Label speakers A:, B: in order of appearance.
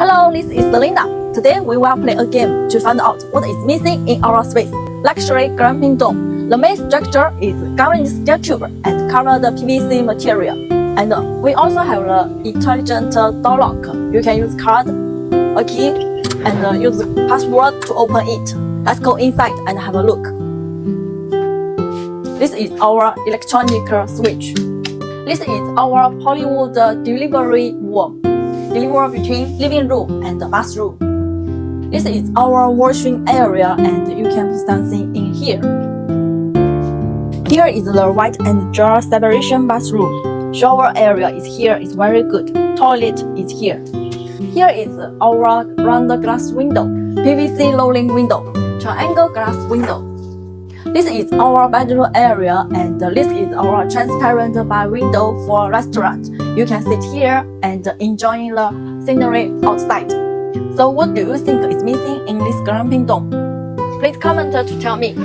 A: Hello, this is Selena. Today we will play a game to find out what is missing in our space. Luxury glamping dome. The main structure is garden steel tube and covered PVC material. And we also have the intelligent door lock. You can use card, a key, and use password to open it. Let's go inside and have a look. This is our electronic switch. This is our Hollywood delivery room. Deliver between living room and the bathroom. This is our washing area and you can put something in here. Here is the white and dry separation bathroom. Shower area is here, is very good. Toilet is here. Here is our round glass window, PVC rolling window, triangle glass window. This is our bedroom area and this is our transparent bar window for restaurant. You can sit here and enjoy the scenery outside. So what do you think is missing in this glamping dome? Please comment to tell me.